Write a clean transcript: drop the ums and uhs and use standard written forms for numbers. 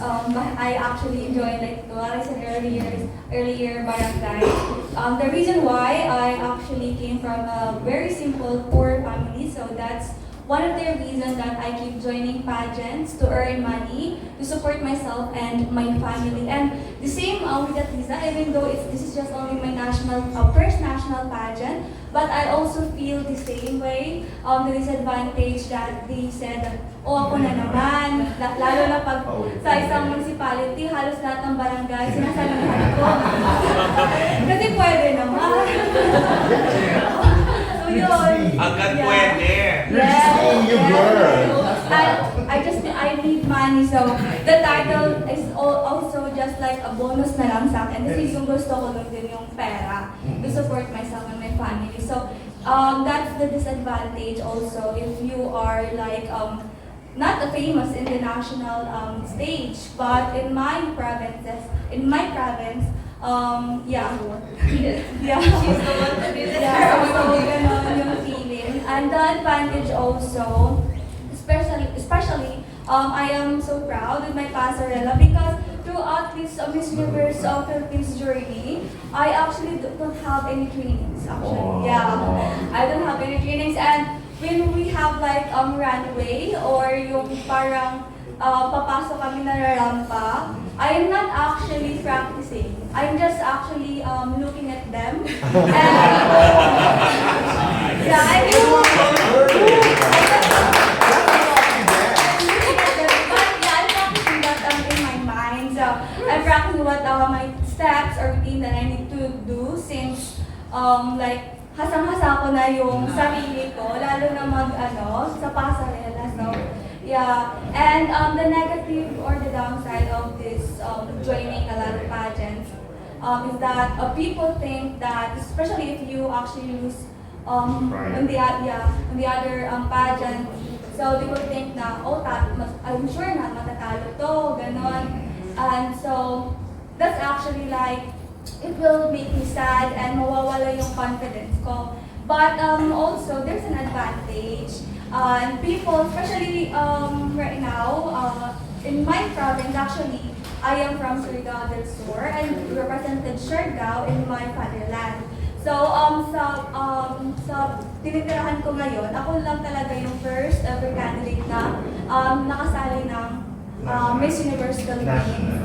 I actually joined, like what I said earlier, barangay. The reason why I actually came from a very simple, poor family, so that's one of the reasons that I keep joining pageants to earn money, to support myself and my family. And the same with Atisa, even though this is just only my first national pageant, but I also feel the same way. The disadvantage that they said that, oh ako na naman, lalo na pag sa isang municipality, halos lahat ng barangay, sinasalihan ko. Kasi pwede naman. So yun. Agad pwede. Yes. You girl. I need money, so the title is also just like a bonus na lang sa akin. Kasi yung gusto ko lang din yung pera to support myself and my family. So that's the disadvantage also if you are like not famous in the national stage, but in my province, yeah. Yeah. She's the one to be there. Yeah, so ganon yung feeling. And the advantage also, especially, I am so proud with my passerella because throughout this Miss Universe Philippines journey, I actually don't have any trainings actually. Yeah, I don't have any trainings, and when we have like runway or yung parang papasok kami na rampa, I am not actually practicing. I'm just actually looking at them. And yeah, I do. I'm practicing what my steps or routine that I need to do since like hasang-hasa ko na yung sarili ko, lalo na sa pasarela. So yeah, and the negative or the downside of this joining a lot of pageants is that people think that, especially if you actually lose on the other pageant, so they will think na, oh, I'm sure na matatalo to, ganon. And so, that's actually like, it will make me sad and mawawala yung confidence ko. But also, there's an advantage. And people, especially right now, in my province, actually, I am from Surigao del Sur and represented Siargao in my fatherland. So, sa tinitirahan ko ngayon, ako lang talaga yung first ever candidate na nakasali ng Miss Universe Philippines.